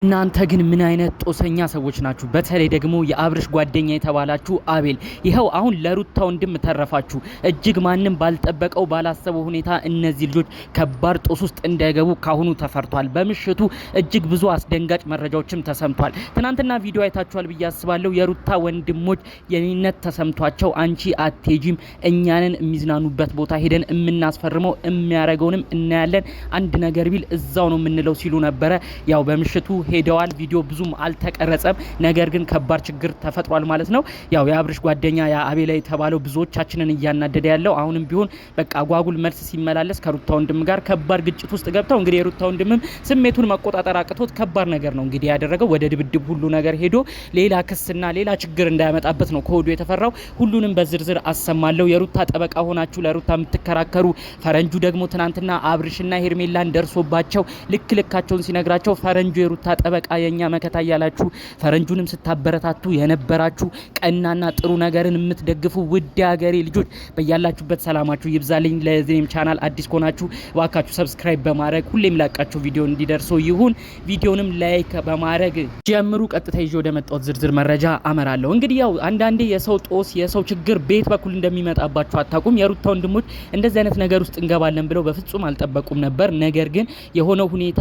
እናንተ ግን ምን አይነት ጦሰኛ ሰዎች ናችሁ? በተለይ ደግሞ የአብርሽ ጓደኛ የተባላችሁ አቤል ይኸው አሁን ለሩታ ወንድም ተረፋችሁ። እጅግ ማንም ባልጠበቀው ባላሰበው ሁኔታ እነዚህ ልጆች ከባድ ጦስ ውስጥ እንዳይገቡ ካሁኑ ተፈርቷል። በምሽቱ እጅግ ብዙ አስደንጋጭ መረጃዎችም ተሰምቷል። ትናንትና ቪዲዮ አይታችኋል ብዬ አስባለሁ። የሩታ ወንድሞች የኔነት ተሰምቷቸው አንቺ አትሄጂም፣ እኛንን የሚዝናኑበት ቦታ ሄደን የምናስፈርመው የሚያረገውንም እናያለን፣ አንድ ነገር ቢል እዛው ነው የምንለው ሲሉ ነበረ። ያው በምሽቱ ሄደዋል። ቪዲዮ ብዙም አልተቀረጸም፣ ነገር ግን ከባድ ችግር ተፈጥሯል ማለት ነው። ያው የአብርሽ ጓደኛ ያ አቤል የተባለው ብዙዎቻችንን እያናደደ ያለው አሁንም ቢሆን በቃ አጓጉል መልስ ሲመላለስ ከሩታ ወንድም ጋር ከባድ ግጭት ውስጥ ገብተው እንግዲህ የሩታ ወንድምም ስሜቱን መቆጣጠር አቅቶት ከባድ ነገር ነው እንግዲህ ያደረገው። ወደ ድብድብ ሁሉ ነገር ሄዶ ሌላ ክስና ሌላ ችግር እንዳያመጣበት ነው ከወዲሁ የተፈራው። ሁሉንም በዝርዝር አሰማለሁ። የሩታ ጠበቃ ሆናችሁ ለሩታ የምትከራከሩ ፈረንጁ ደግሞ ትናንትና አብርሽና ሄርሜላን ደርሶባቸው ልክ ልካቸውን ሲነግራቸው ፈረንጁ የሩታ ጠበቃ የኛ መከታ ያላችሁ ፈረንጁንም ስታበረታቱ የነበራችሁ ቀናና ጥሩ ነገርን የምትደግፉ ውድ ሀገሬ ልጆች በያላችሁበት ሰላማችሁ ይብዛልኝ። ለዚህም ቻናል አዲስ ከሆናችሁ ዋካችሁ ሰብስክራይብ በማድረግ ሁሌም ላቃችሁ ቪዲዮ እንዲደርሶ ይሁን። ቪዲዮንም ላይክ በማድረግ ጀምሩ። ቀጥታ ይዤ ወደ መጣሁት ዝርዝር መረጃ አመራለሁ። እንግዲህ ያው አንዳንዴ የሰው ጦስ የሰው ችግር ቤት በኩል እንደሚመጣባችሁ አታውቁም። የሩታ ወንድሞች እንደዚህ አይነት ነገር ውስጥ እንገባለን ብለው በፍጹም አልጠበቁም ነበር። ነገር ግን የሆነው ሁኔታ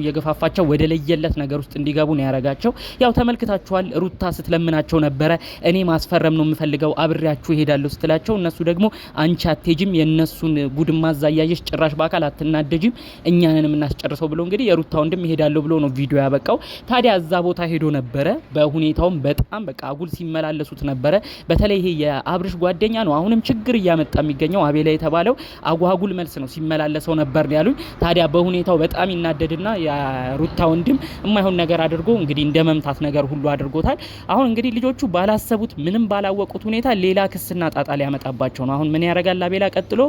እየገፋፋቸው ወደ ለየለት ነገር ውስጥ እንዲገቡ ነው ያረጋቸው። ያው ተመልክታችኋል። ሩታ ስትለምናቸው ነበረ። እኔ ማስፈረም ነው የምፈልገው አብሬያችሁ እሄዳለሁ ስትላቸው እነሱ ደግሞ አንቺ አትሄጂም፣ የነሱን ጉድ ማዛያየሽ ጭራሽ በአካል አትናደጂም፣ እኛንን የምናስጨርሰው ብሎ እንግዲህ የሩታ ወንድም እሄዳለሁ ብሎ ነው ቪዲዮ ያበቃው። ታዲያ እዛ ቦታ ሄዶ ነበረ። በሁኔታውም በጣም በቃ አጉል ሲመላለሱት ነበረ። በተለይ ይሄ የአብርሽ ጓደኛ ነው አሁንም ችግር እያመጣ የሚገኘው አቤላ የተባለው አጓጉል መልስ ነው ሲመላለሰው ነበር ያሉኝ። ታዲያ በሁኔታው በጣም ይናደድና የሩታ ወንድም የማይሆን ነገር አድርጎ እንግዲህ እንደ መምታት ነገር ሁሉ አድርጎታል። አሁን እንግዲህ ልጆቹ ባላሰቡት ምንም ባላወቁት ሁኔታ ሌላ ክስና ጣጣ ሊያመጣባቸው ነው። አሁን ምን ያረጋል አቤላ? ቀጥሎ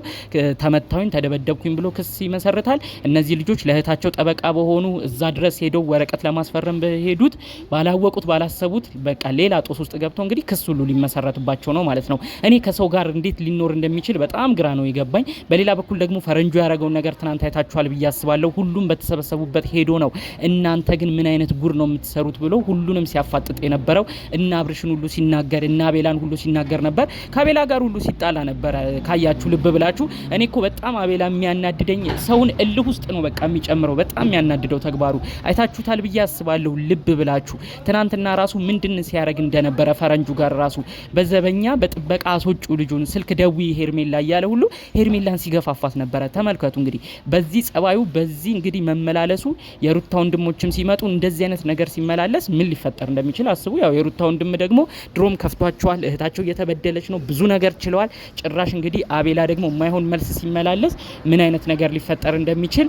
ተመታሁኝ ተደበደብኩኝ ብሎ ክስ ይመሰርታል። እነዚህ ልጆች ለእህታቸው ጠበቃ በሆኑ እዛ ድረስ ሄደው ወረቀት ለማስፈረም በሄዱት ባላወቁት ባላሰቡት በቃ ሌላ ጦስ ውስጥ ገብተው እንግዲህ ክስ ሁሉ ሊመሰረትባቸው ነው ማለት ነው። እኔ ከሰው ጋር እንዴት ሊኖር እንደሚችል በጣም ግራ ነው የገባኝ። በሌላ በኩል ደግሞ ፈረንጁ ያረገውን ነገር ትናንት አይታችኋል ብዬ አስባለሁ። ሁሉም በተሰበሰቡበት ሄዶ ነው እናንተ ግን ምን አይነት ጉር ነው የምትሰሩት ብሎ ሁሉንም ሲያፋጥጥ የነበረው እና አብርሽን ሁሉ ሲናገር እና አቤላን ሁሉ ሲናገር ነበር። ከአቤላ ጋር ሁሉ ሲጣላ ነበር። ካያችሁ ልብ ብላችሁ እኔ እኮ በጣም አቤላ የሚያናድደኝ ሰውን እልህ ውስጥ ነው በቃ የሚጨምረው። በጣም የሚያናድደው ተግባሩ አይታችሁታል ብዬ አስባለሁ። ልብ ብላችሁ ትናንትና ራሱ ምንድን ሲያደርግ እንደነበረ ፈረንጁ ጋር ራሱ በዘበኛ በጥበቃ አስወጩ ልጁን ስልክ ደዊ ሄርሜላ እያለ ሁሉ ሄርሜላን ሲገፋፋት ነበረ። ተመልከቱ እንግዲህ በዚህ ጸባዩ በዚህ እንግዲህ መመላለሱ የሩታ ወንድሞችም ሲመጡ እንደዚህ አይነት ነገር ሲመላለስ ምን ሊፈጠር እንደሚችል አስቡ። ያው የሩታ ወንድም ደግሞ ድሮም ከፍቷቸዋል። እህታቸው እየተበደለች ነው፣ ብዙ ነገር ችለዋል። ጭራሽ እንግዲህ አቤላ ደግሞ የማይሆን መልስ ሲመላለስ ምን አይነት ነገር ሊፈጠር እንደሚችል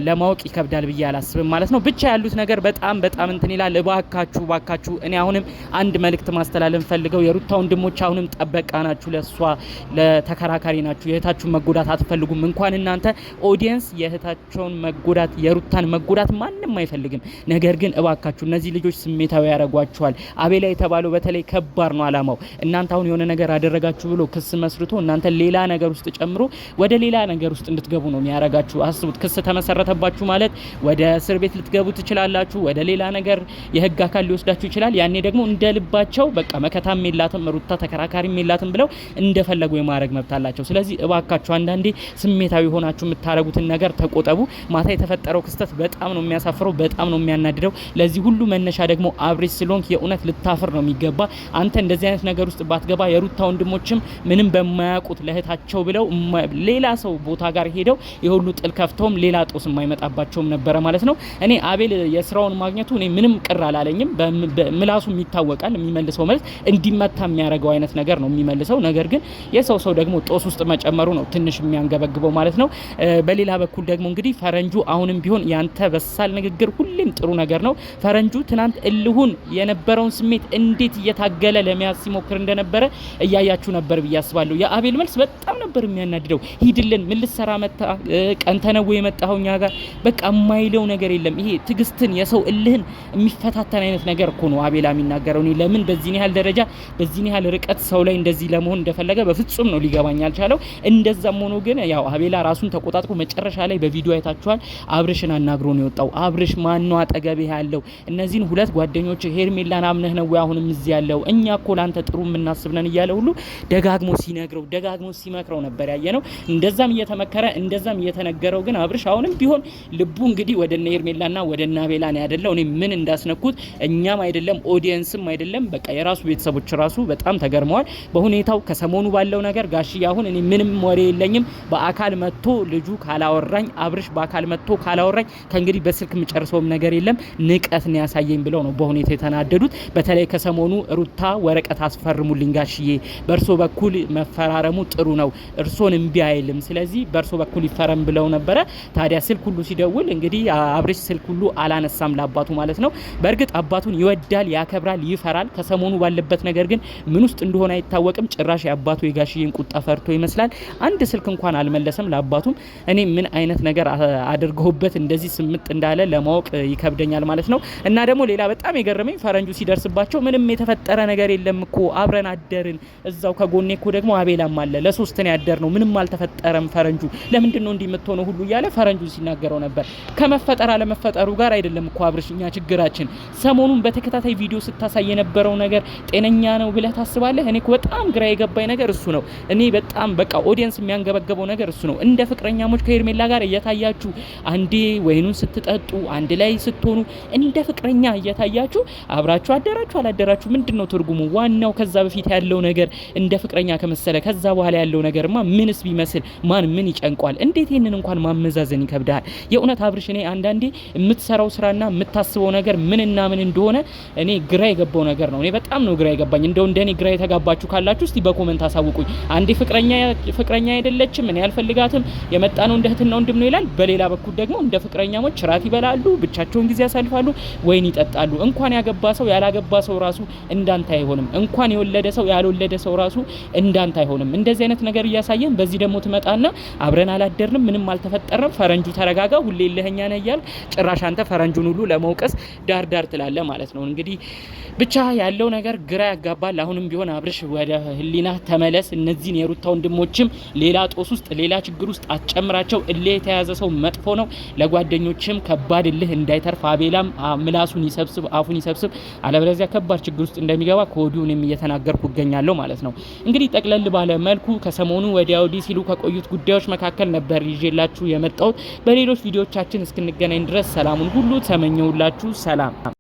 ለማወቅ ይከብዳል ብዬ አላስብም ማለት ነው። ብቻ ያሉት ነገር በጣም እንትን ይላል። እባካችሁ እኔ አሁንም አንድ መልእክት ማስተላለፍ ፈልገው የሩታ ወንድሞች አሁንም ጠበቃ ናችሁ፣ ለሷ ለተከራካሪ ናችሁ። የእህታችሁን መጎዳት አትፈልጉም። እንኳን እናንተ ኦዲየንስ የእህታቸውን መጎዳት የሩታን መጎዳት ማንም አይፈልግም። ነገር ግን እባካችሁ እነዚህ ልጆች ስሜታዊ ያረጓቸዋል። አቤላ የተባለው በተለይ ከባድ ነው አላማው። እናንተ አሁን የሆነ ነገር አደረጋችሁ ብሎ ክስ መስርቶ እናንተ ሌላ ነገር ውስጥ ጨምሮ ወደ ሌላ ነገር ውስጥ እንድትገቡ ነው የሚያረጋችሁ። አስቡት፣ ክስ ተመሰረተባችሁ ማለት ወደ እስር ቤት ልትገቡ ትችላላችሁ። ወደ ሌላ ነገር የህግ አካል ሊወስዳችሁ ይችላል። ያኔ ደግሞ እንደልባቸው በቃ መከታም የላትም ሩታ ተከራካሪም የላትም ብለው እንደፈለጉ የማድረግ መብት አላቸው። ስለዚህ እባካችሁ አንዳንዴ ስሜታዊ ሆናችሁ የምታረጉትን ነገር ተቆጠቡ። ማታ የተፈጠረው ክስተት በጣም ነው የሚያሳፍረው፣ በጣም ነው የሚያናድደው። ለዚህ ሁሉ መነሻ ደግሞ አብርሽ ስለሆንክ የእውነት ልታፍር ነው የሚገባ። አንተ እንደዚህ አይነት ነገር ውስጥ ባትገባ የሩታ ወንድሞችም ምንም በማያውቁት ለእህታቸው ብለው ሌላ ሰው ቦታ ጋር ሄደው የሁሉ ጥል ከፍተውም ሌላ ጦስ የማይመጣባቸውም ነበረ ማለት ነው። እኔ አቤል የስራውን ማግኘቱ እኔ ምንም ቅር አላለኝም። ምላሱ ይታወቃል። የሚመልሰው መልስ እንዲመታ የሚያደርገው አይነት ነገር ነው የሚመልሰው። ነገር ግን የሰው ደግሞ ጦስ ውስጥ መጨመሩ ነው ትንሽ የሚያንገበግበው ማለት ነው። በሌላ በኩል ደግሞ እንግዲህ ፈረንጁ አሁንም ቢሆን ያንተ በሳል ንግግር ሁሌም ጥሩ ነገር ነው። ፈረንጁ ትናንት እልሁን የነበረውን ስሜት እንዴት እየታገለ ለመያዝ ሲሞክር እንደነበረ እያያችሁ ነበር ብዬ አስባለሁ። የአቤል መልስ በጣም ነበር የሚያናድደው። ሂድልን ምን ልትሰራ መጣ ቀንተነው የመጣው እኛ ጋር በቃ የማይለው ነገር የለም። ይሄ ትግስትን የሰው እልህን የሚፈታተን አይነት ነገር እኮ ነው አቤላ የሚናገረው። እኔ ለምን በዚህ ያህል ደረጃ በዚህ ያህል ርቀት ሰው ላይ እንደዚህ ለመሆን እንደፈለገ በፍጹም ነው ሊገባኝ አልቻለው። እንደዛም ሆኖ ግን ያው አቤላ ራሱን ተቆጣጥሮ መጨረሻ ላይ በቪዲዮ አይታችኋል አብርሽን አናግሮ ነው የወጣው። አብርሽ ማን ነው አጠገቤ ያለው? እነዚህን ሁለት ጓደኞች ሄርሜላን አምነህ ነው አሁንም እዚህ ያለው? እኛ እኮ ላንተ ጥሩ የምናስብነን እያለ ሁሉ ደጋግሞ ሲነግረው ደጋግሞ ሲመክረው ነበር ያየነው። እንደዛም እየተመከረ እንደዛም እየተነገረው ግን አብርሽ አሁንም ቢሆን ልቡ እንግዲህ ወደነ ሄርሜላና ወደነ አቤላ ነው ያደለው። እኔ ምን እንዳስነኩት እኛም አይደለም ኦዲየንስም አይደለም በቃ የራሱ ቤተሰቦች ራሱ በጣም ተገርመዋል በሁኔታው። ከሰሞኑ ባለው ነገር ጋሽዬ አሁን እኔ ምንም ወሬ የለኝም በአካል መጥቶ ልጁ ካላወራኝ አብርሽ በአካል መጥቶ ካላወራኝ ከእንግዲህ በስልክ የምጨርሰውም ነገር የለም ንቀት ነው ያሳየኝ ብለው ነው በሁኔታው የተናደዱት። በተለይ ከሰሞኑ ሩታ ወረቀት አስፈርሙልኝ ጋሽዬ በእርሶ በኩል መፈራረሙ ጥሩ ነው እርሶን እምቢ አይልም ስለዚህ በእርሶ በኩል ይፈረም ብለው ነበረ። ታዲያ ስልክ ሁሉ ሲደውል እንግዲህ አብርሽ ስልክ ሁሉ አላነሳም ለአባቱ ማለት ነው። በእርግጥ አባቱን ይወዳል ያከብራል ይፈራል። ከሰሞኑ ባለበት ነገር ግን ምን ውስጥ እንደሆነ አይታወቅም። ጭራሽ የአባቱ የጋሽዬን ቁጣ ፈርቶ ይመስላል አንድ ስልክ እንኳን አልመለሰም ለአባቱም። እኔ ምን አይነት ነገር አድርገውበት እንደዚህ ስምጥ እንዳለ ለማወቅ ይከብደኛል ማለት ነው። እና ደግሞ ሌላ በጣም የገረመኝ ፈረንጁ ሲደርስባቸው ምንም የተፈጠረ ነገር የለም እኮ አብረን አደርን እዛው ከጎኔ እኮ ደግሞ አቤላም አለ ለሶስት ነው ያደር ነው ምንም አልተፈጠረም ፈረንጁ ለምንድነው እንዲህ የምትሆነው ሁሉ እያለ ፈረንጁ ሲናገረው ነበር። ከመፈጠር አለመፈጠሩ ጋር አይደለም እኮ አብርሽኛ ችግራችን ሰሞኑን በተከታታይ ቪዲዮ ስታሳይ የነበረው ነገር ጤነኛ ነው ብለህ ታስባለህ? እኔ እኮ በጣም ግራ የገባኝ ነገር እሱ ነው። እኔ በጣም በቃ ኦዲየንስ የሚያንገበገበው ነገር እሱ ነው። እንደ ፍቅረኛሞች ከሄርሜላ ጋር እየታያችሁ አንዴ ወይኑን ስትጠጡ አንድ ላይ ስትሆኑ እንደ ፍቅረኛ እየታያችሁ አብራችሁ አደራችሁ አላደራችሁ ምንድነው ትርጉሙ? ዋናው ከዛ በፊት ያለው ነገር እንደ ፍቅረኛ ከመሰለ ከዛ በኋላ ያለው ነገርማ ምንስ ቢመስል ማን ምን ይጨንቋል? እንዴት ይሄንን እንኳን ማመዛዘን ይከብዳል? የእውነት አብርሽ እኔ አንዳንዴ የምትሰራው ስራና የምታስበው ነገር ምንና ምን እንደሆነ እኔ ግራ የገባው ነገር ነው። እኔ በጣም ነው ግራ የገባኝ። እንደው እንደኔ ግራ የተጋባችሁ ካላችሁ እስቲ በኮሜንት አሳውቁኝ። አንዴ ፍቅረኛ አይደለችም እኔ አልፈልጋትም የመጣ ነው እንደ እህትና ወንድም ነው ይላል። በሌላ በኩል ደግሞ እንደ ፍቅረኛሞች ራት ይበላሉ ብቻቸውን ጊዜ ያሳልፋሉ ወይን ይጠጣሉ። እንኳን ያገባ ሰው ያላገባ ሰው ራሱ እንዳንተ አይሆንም። እንኳን የወለደ ሰው ያልወለደ ሰው ራሱ እንዳንተ አይሆንም። እንደዚህ አይነት ነገር እያሳየን በዚህ ደግሞ ትመጣና አብረን አላደርንም ምንም አልተፈጠረም ፈረንጁ ተረጋጋ ሁሌ ለኛ ነው እያልክ ጭራሽ አንተ ፈረንጁን ሁሉ ለመውቀስ ዳር ትላለ ማለት ነው። እንግዲህ ብቻ ያለው ነገር ግራ ያጋባል። አሁንም ቢሆን አብርሽ ወደ ህሊና ተመለስ። እነዚህን የሩታ ወንድሞችም ሌላ ጦስ ውስጥ ሌላ ችግር ውስጥ አትጨምራቸው። እልህ የተያዘ ሰው መጥፎ ነው። ለጓደኞችም ከባድ እልህ እንዳይተርፍ አቤላም ምላሱን ይሰብስብ አፉን ይሰብስብ አለበለዚያ ከባድ ችግር ውስጥ እንደሚገባ ከወዲሁንም እየተናገርኩ እገኛለሁ ማለት ነው። እንግዲህ ጠቅለል ባለ መልኩ ከሰሞኑ ወዲያ ወዲህ ሲሉ ከቆዩት ጉዳዮች መካከል ነበር ይዤላችሁ የመጣሁት። በሌሎች ቪዲዮዎቻችን እስክንገናኝ ድረስ ሰላሙን ሁሉ ተመኘውላችሁ። ሰላም